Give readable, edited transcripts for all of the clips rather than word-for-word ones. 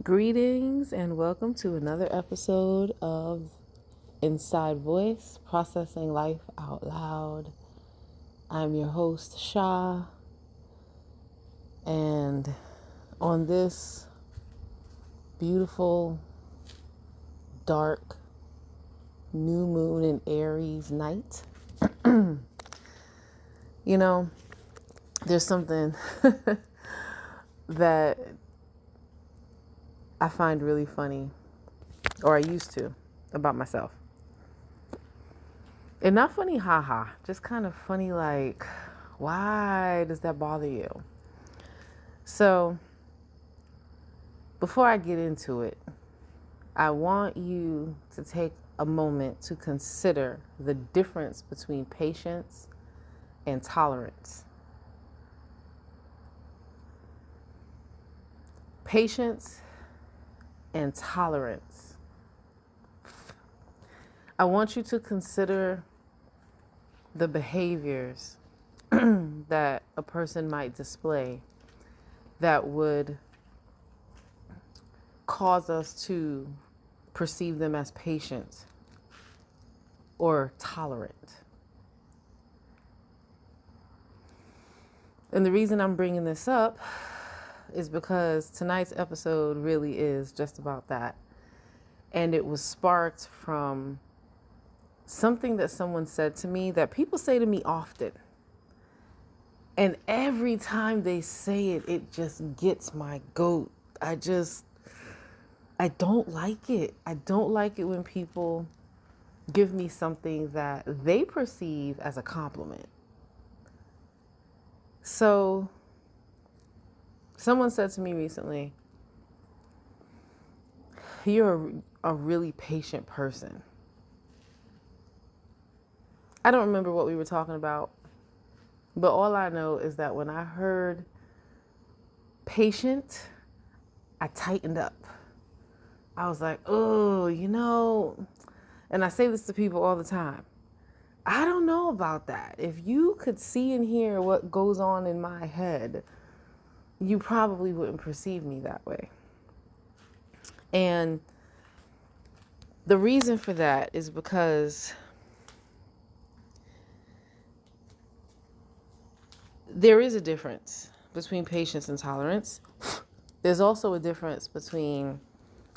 Greetings and welcome to another episode of Inside Voice, Processing Life Out Loud. I'm your host, Shah, and on this beautiful, dark, new moon in Aries night, there's something that I find really funny, or I used to, about myself. And not funny, haha, just kind of funny, like, why does that bother you? So, before I get into it, I want you to take a moment to consider the difference between patience and tolerance. Patience and tolerance. I want you to consider the behaviors that a person might display that would cause us to perceive them as patient or tolerant. And the reason I'm bringing this up is because tonight's episode really is just about that. And it was sparked from something that someone said to me that people say to me often. And every time they say it, it just gets my goat. I don't like it. I don't like it when people give me something that they perceive as a compliment. So, someone said to me recently, "You're a really patient person." I don't remember what we were talking about, but all I know is that when I heard patient, I tightened up. I was like, oh, and I say this to people all the time. I don't know about that. If you could see and hear what goes on in my head, you probably wouldn't perceive me that way. And the reason for that is because there is a difference between patience and tolerance. There's also a difference between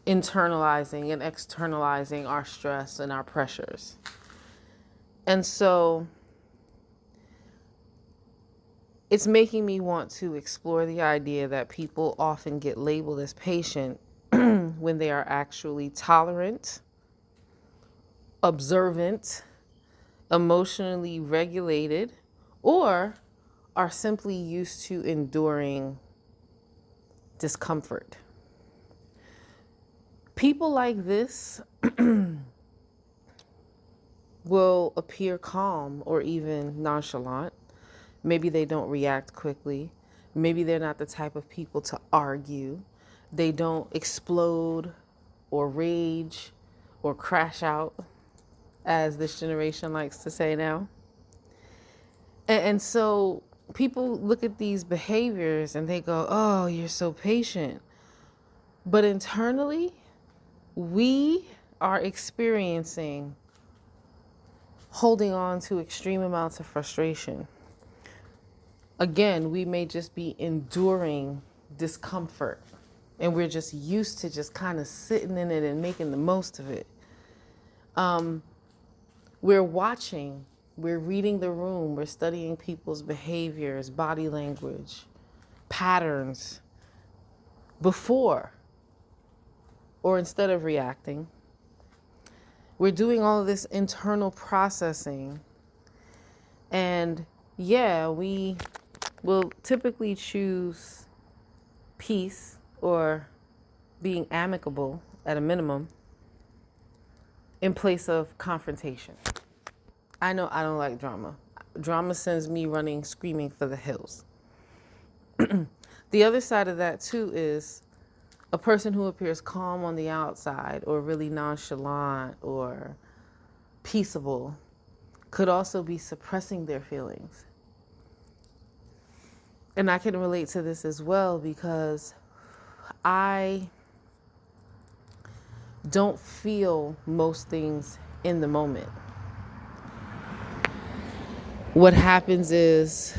internalizing and externalizing our stress and our pressures. And so it's making me want to explore the idea that people often get labeled as patient when they are actually tolerant, observant, emotionally regulated, or are simply used to enduring discomfort. People like this will appear calm or even nonchalant. Maybe they don't react quickly. Maybe they're not the type of people to argue. They don't explode or rage or crash out, as this generation likes to say now. And so people look at these behaviors and they go, oh, you're so patient. But internally, we are experiencing holding on to extreme amounts of frustration. Again, we may just be enduring discomfort and we're just used to just kind of sitting in it and making the most of it. We're watching, we're reading the room, we're studying people's behaviors, body language, patterns before or instead of reacting. We're doing all of this internal processing. And yeah, we will typically choose peace or being amicable at a minimum in place of confrontation. I know I don't like drama. Drama sends me running, screaming for the hills. The other side of that too is a person who appears calm on the outside or really nonchalant or peaceable could also be suppressing their feelings. And I can relate to this as well because I don't feel most things in the moment. What happens is,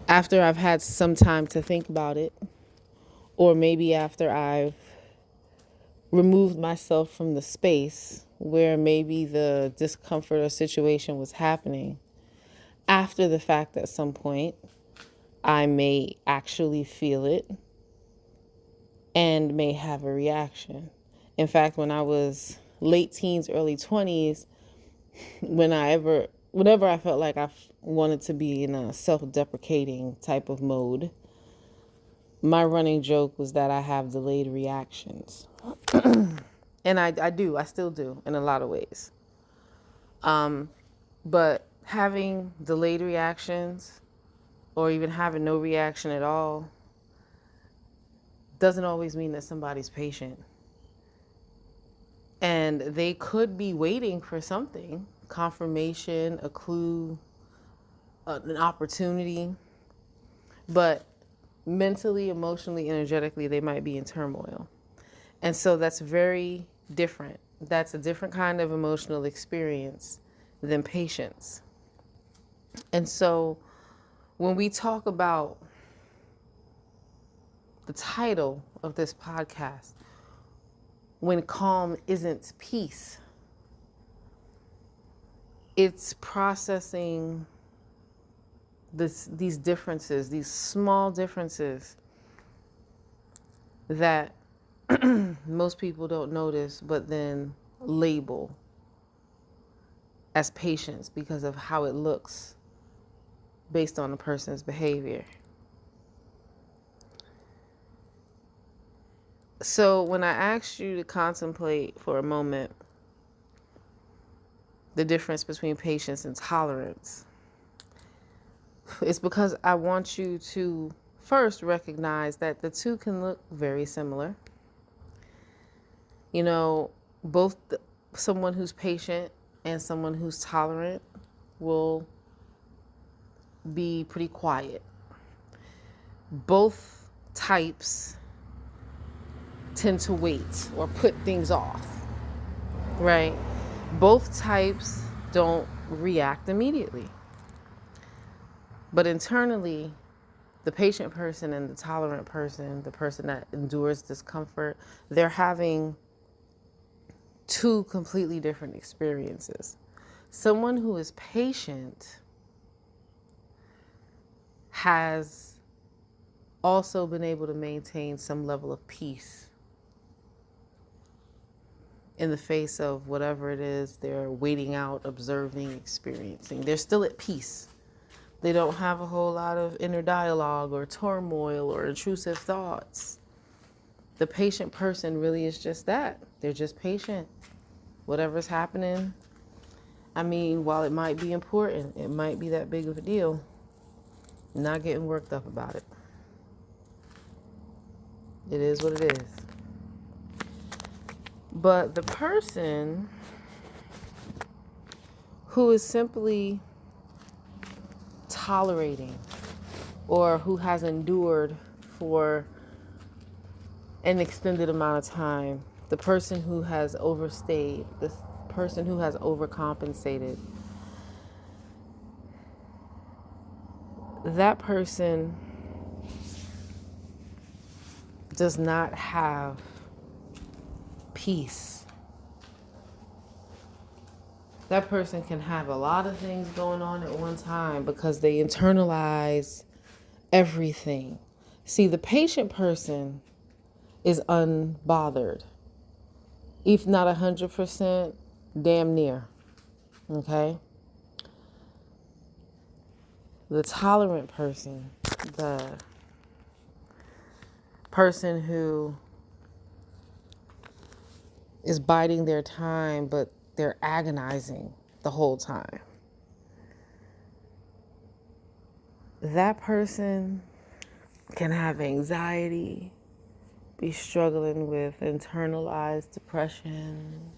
after I've had some time to think about it, or maybe after I've removed myself from the space where maybe the discomfort or situation was happening, after the fact at some point, I may actually feel it and may have a reaction. In fact, when I was late teens, early 20s, whenever I felt like I wanted to be in a self-deprecating type of mode, my running joke was that I have delayed reactions. And I still do in a lot of ways. But having delayed reactions or even having no reaction at all doesn't always mean that somebody's patient. And they could be waiting for something, confirmation, a clue, an opportunity. But mentally, emotionally, energetically, they might be in turmoil. And so that's very different. That's a different kind of emotional experience than patience. And so when we talk about the title of this podcast, when calm isn't peace, it's processing these differences, these small differences that most people don't notice, but then label as patience because of how it looks based on a person's behavior. So when I asked you to contemplate for a moment the difference between patience and tolerance, it's because I want you to first recognize that the two can look very similar. You know, both someone who's patient and someone who's tolerant will be pretty quiet. Both types tend to wait or put things off, right? Both types don't react immediately. But internally, the patient person and the tolerant person, the person that endures discomfort, they're having two completely different experiences. Someone who is patient has also been able to maintain some level of peace in the face of whatever it is they're waiting out, observing, experiencing. They're still at peace. They don't have a whole lot of inner dialogue or turmoil or intrusive thoughts. The patient person really is just that. They're just patient. Whatever's happening, I mean, while it might be important, it might be that big of a deal, not getting worked up about it. It is what it is. But the person who is simply tolerating or who has endured for an extended amount of time, the person who has overstayed, the person who has overcompensated, that person does not have peace. That person can have a lot of things going on at one time because they internalize everything. See, the patient person is unbothered, if not 100%, damn near. Okay? The tolerant person, the person who is biding their time, but they're agonizing the whole time. That person can have anxiety, be struggling with internalized depression,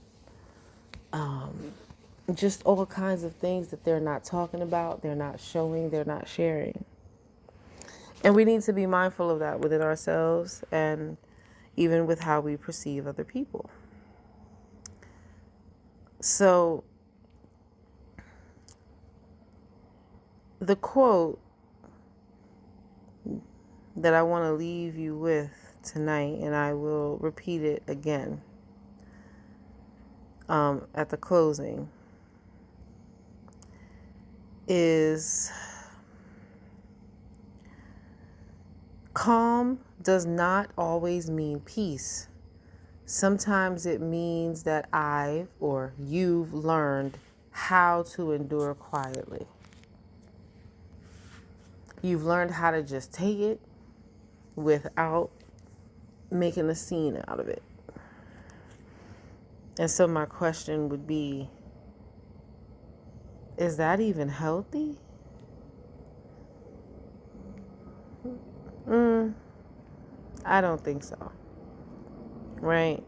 just all kinds of things that they're not talking about, they're not showing, they're not sharing. And we need to be mindful of that within ourselves. And, even with how we perceive other people. So the quote that I want to leave you with tonight, and I will repeat it again at the closing, is calm does not always mean peace. Sometimes it means that I've or you've learned how to endure quietly. You've learned how to just take it without making a scene out of it. And so my question would be, is that even healthy? I don't think so. Right?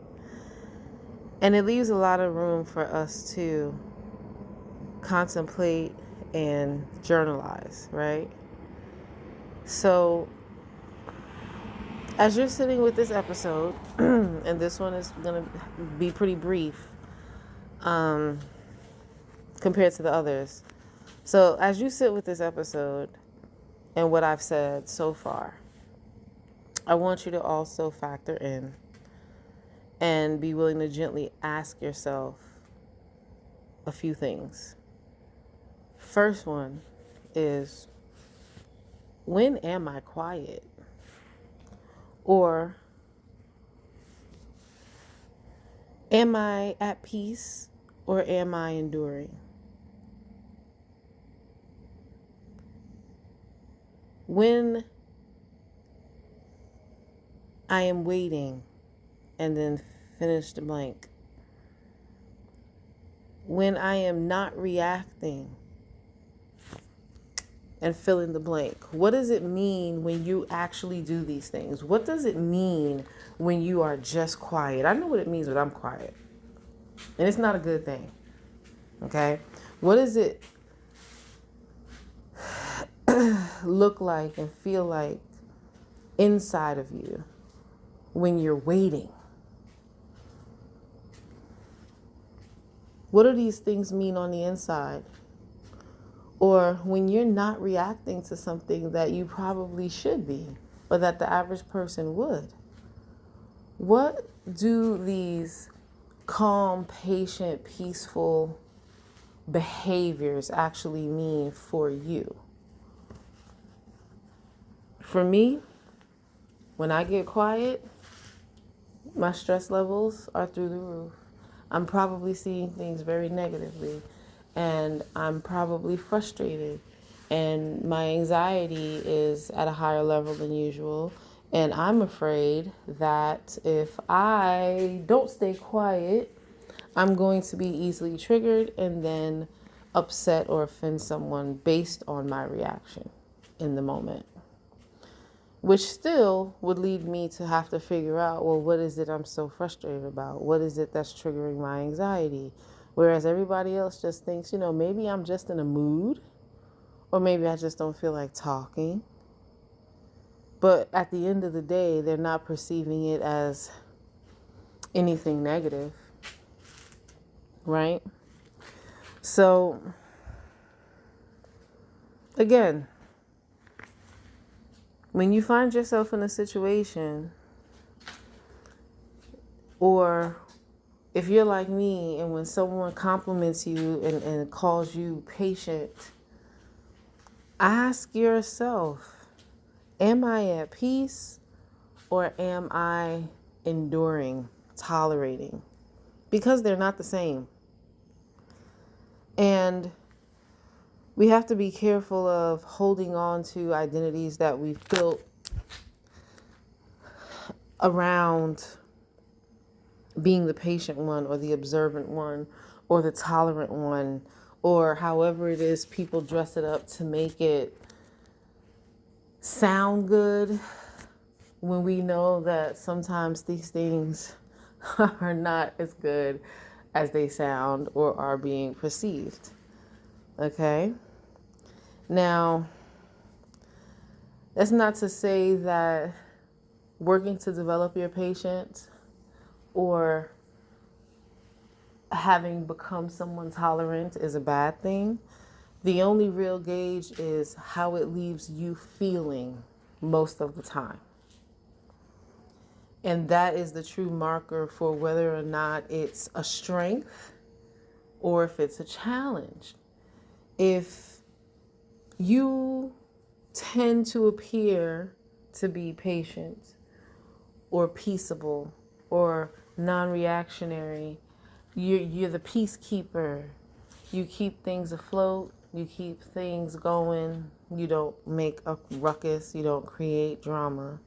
And it leaves a lot of room for us to contemplate and journalize, right? So as you're sitting with this episode, and this one is going to be pretty brief compared to the others. So as you sit with this episode and what I've said so far, I want you to also factor in and be willing to gently ask yourself a few things. First one is, when am I quiet? Or am I at peace, or am I enduring? When I am waiting, and then finish the blank. When I am not reacting, and fill in the blank. What does it mean when you actually do these things? What does it mean when you are just quiet? I know what it means when I'm quiet. And it's not a good thing. Okay? What does it look like and feel like inside of you when you're waiting? What do these things mean on the inside? Or when you're not reacting to something that you probably should be, or that the average person would. What do these calm, patient, peaceful behaviors actually mean for you? For me, when I get quiet, my stress levels are through the roof. I'm probably seeing things very negatively, and I'm probably frustrated, and my anxiety is at a higher level than usual, and I'm afraid that if I don't stay quiet, I'm going to be easily triggered and then upset or offend someone based on my reaction in the moment. Which still would lead me to have to figure out, well, what is it I'm so frustrated about? What is it that's triggering my anxiety? Whereas everybody else just thinks, maybe I'm just in a mood, or maybe I just don't feel like talking. But at the end of the day, they're not perceiving it as anything negative, right? So, again, when you find yourself in a situation, or if you're like me and when someone compliments you and calls you patient, ask yourself, am I at peace, or am I enduring, tolerating? Because they're not the same. And we have to be careful of holding on to identities that we've built around being the patient one, or the observant one, or the tolerant one, or however it is people dress it up to make it sound good, when we know that sometimes these things are not as good as they sound or are being perceived. Okay? Now, that's not to say that working to develop your patience or having become someone tolerant is a bad thing. The only real gauge is how it leaves you feeling most of the time. And that is the true marker for whether or not it's a strength or if it's a challenge. If you tend to appear to be patient or peaceable or non-reactionary, you're the peacekeeper. You keep things afloat. You keep things going. You don't make a ruckus. You don't create drama.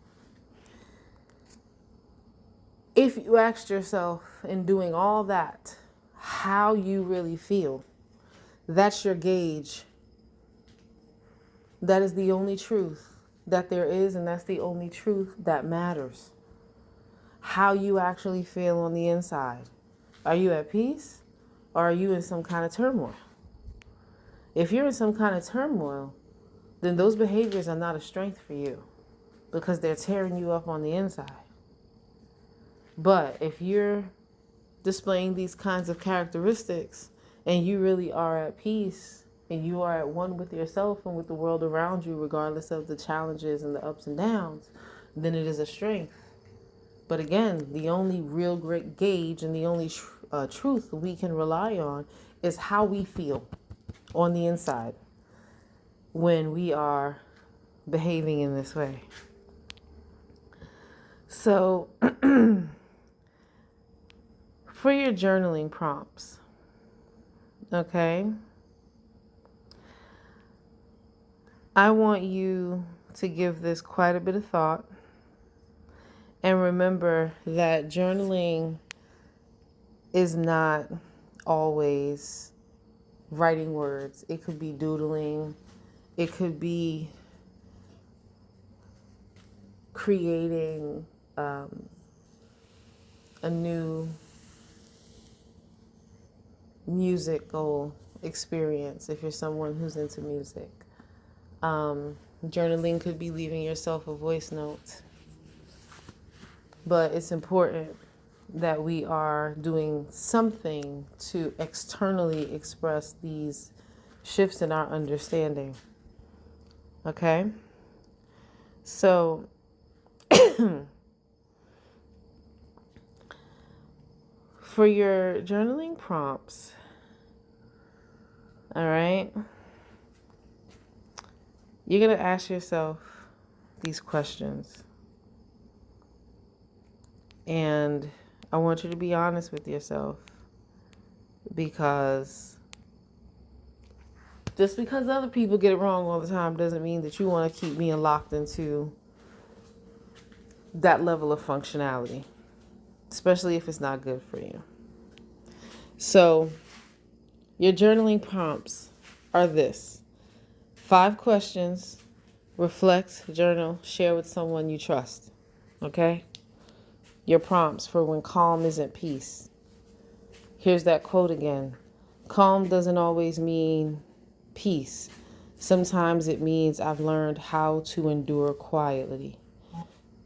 If you asked yourself in doing all that, how you really feel, that's your gauge. That is the only truth that there is, and that's the only truth that matters. How you actually feel on the inside. Are you at peace or are you in some kind of turmoil? If you're in some kind of turmoil, then those behaviors are not a strength for you because they're tearing you up on the inside. But if you're displaying these kinds of characteristics and you really are at peace and you are at one with yourself and with the world around you, regardless of the challenges and the ups and downs, then it is a strength. But again, the only real great gauge and the only truth we can rely on is how we feel on the inside when we are behaving in this way. So, for your journaling prompts, okay, I want you to give this quite a bit of thought. And remember that journaling is not always writing words. It could be doodling. It could be creating a new musical experience if you're someone who's into music. Journaling could be leaving yourself a voice note. But it's important that we are doing something to externally express these shifts in our understanding. Okay? So, for your journaling prompts, all right, you're going to ask yourself these questions. And I want you to be honest with yourself, because just because other people get it wrong all the time doesn't mean that you want to keep being locked into that level of functionality, especially if it's not good for you. So your journaling prompts are this: 5 questions, reflect, journal, share with someone you trust. Okay? Your prompts for when calm isn't peace. Here's that quote again. Calm doesn't always mean peace. Sometimes it means I've learned how to endure quietly.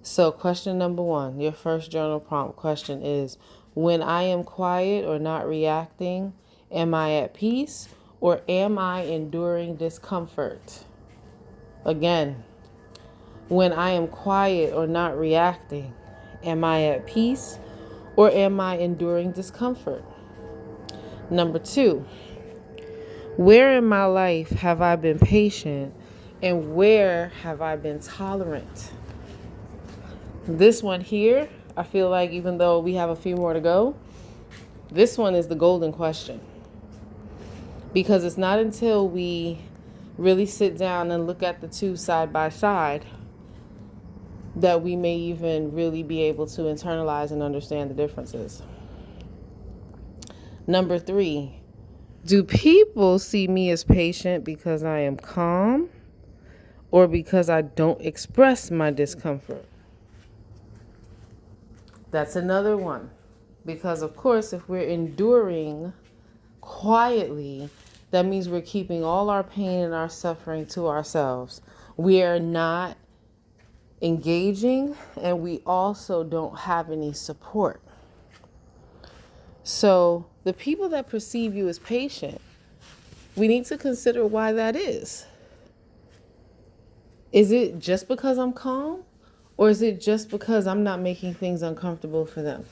So question number 1, your first journal prompt question is, when I am quiet or not reacting, am I at peace or am I enduring discomfort? Again, when I am quiet or not reacting, am I at peace or am I enduring discomfort? Number 2, where in my life have I been patient and where have I been tolerant? This one here, I feel like even though we have a few more to go, this one is the golden question. Because it's not until we really sit down and look at the two side by side that we may even really be able to internalize and understand the differences. Number 3, do people see me as patient because I am calm or because I don't express my discomfort? That's another one. Because, of course, if we're enduring quietly, that means we're keeping all our pain and our suffering to ourselves. We are not engaging, and we also don't have any support. So the people that perceive you as patient, we need to consider why that is. Is it just because I'm calm? Or is it just because I'm not making things uncomfortable for them?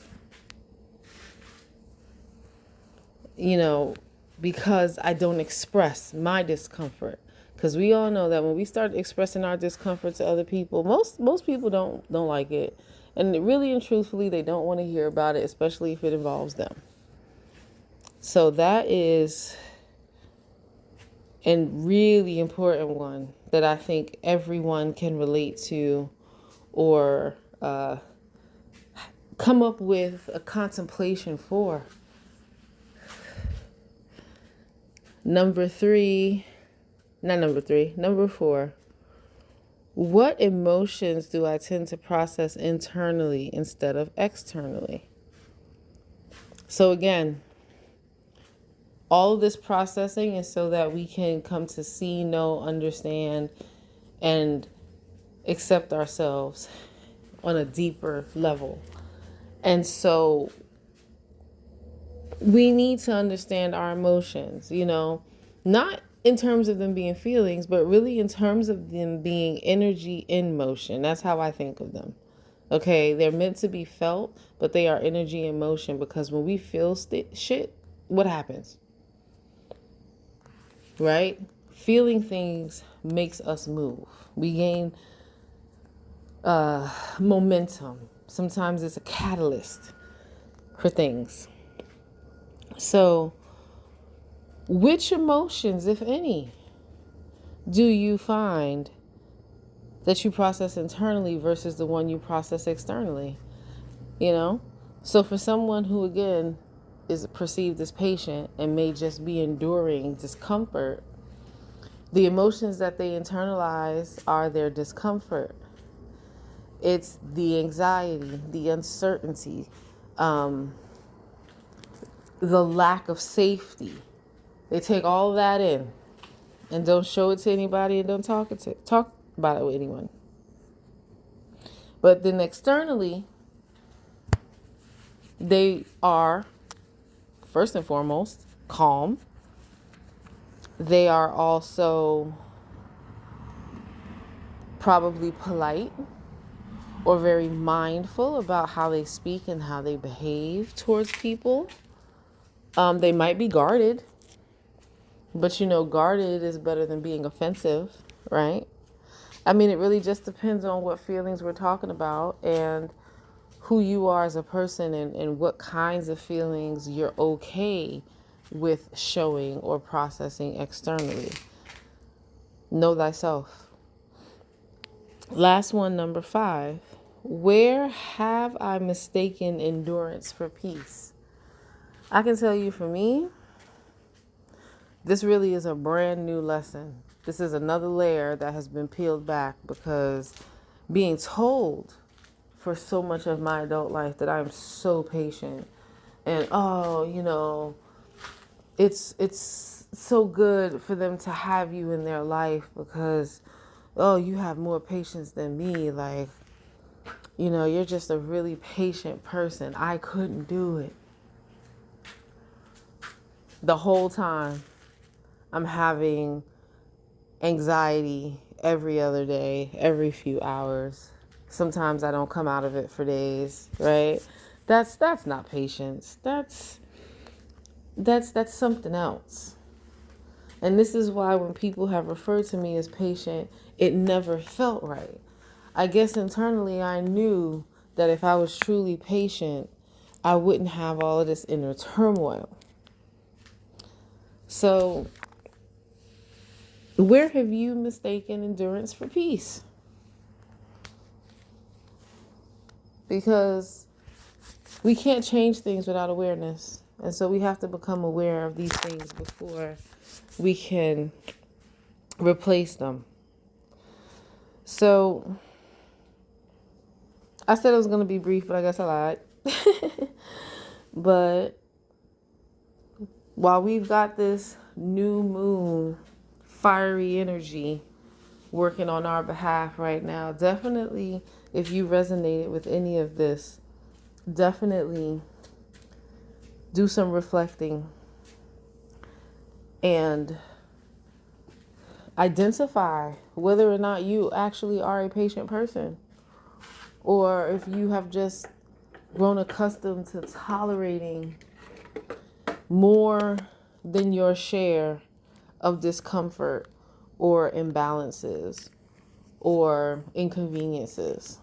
Because I don't express my discomfort. Because we all know that when we start expressing our discomfort to other people, most people don't like it. And really and truthfully, they don't want to hear about it, especially if it involves them. So that is a really important one that I think everyone can relate to or come up with a contemplation for. Number 4. What emotions do I tend to process internally instead of externally? So again, all of this processing is so that we can come to see, know, understand, and accept ourselves on a deeper level. And so we need to understand our emotions, not in terms of them being feelings, but really in terms of them being energy in motion. That's how I think of them. Okay, they're meant to be felt, but they are energy in motion, because when we feel shit, what happens? Right? Feeling things makes us move. We gain momentum. Sometimes it's a catalyst for things. So, which emotions, if any, do you find that you process internally versus the one you process externally? So for someone who, again, is perceived as patient and may just be enduring discomfort, the emotions that they internalize are their discomfort. It's the anxiety, the uncertainty, the lack of safety. They take all of that in and don't show it to anybody and don't talk about it with anyone. But then externally, they are, first and foremost, calm. They are also probably polite or very mindful about how they speak and how they behave towards people. They might be guarded, but guarded is better than being offensive, right? I mean, it really just depends on what feelings we're talking about and who you are as a person and what kinds of feelings you're okay with showing or processing externally. Know thyself. Last one, number 5. Where have I mistaken endurance for peace? I can tell you, for me, this really is a brand new lesson. This is another layer that has been peeled back, because being told for so much of my adult life that I'm so patient and it's so good for them to have you in their life because you have more patience than me, like you're just a really patient person. I couldn't do it. The whole time I'm having anxiety every other day, every few hours. Sometimes I don't come out of it for days, right? That's not patience. That's something else. And this is why when people have referred to me as patient, it never felt right. I guess internally I knew that if I was truly patient, I wouldn't have all of this inner turmoil. So, where have you mistaken endurance for peace? Because we can't change things without awareness. And so we have to become aware of these things before we can replace them. So I said it was going to be brief, but I guess I lied. But while we've got this new moon, fiery energy working on our behalf right now. Definitely, if you resonated with any of this, definitely do some reflecting and identify whether or not you actually are a patient person, or if you have just grown accustomed to tolerating more than your share of discomfort or imbalances or inconveniences.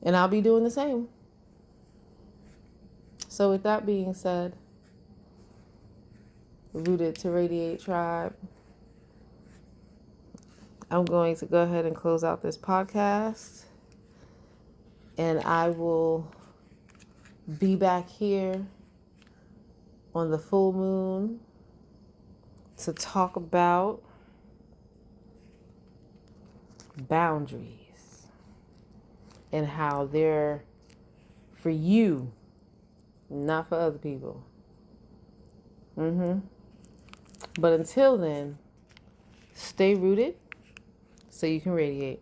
And I'll be doing the same. So with that being said, Rooted to Radiate Tribe, I'm going to go ahead and close out this podcast. And I will be back here on the full moon to talk about boundaries and how they're for you, not for other people. But until then, stay rooted so you can radiate.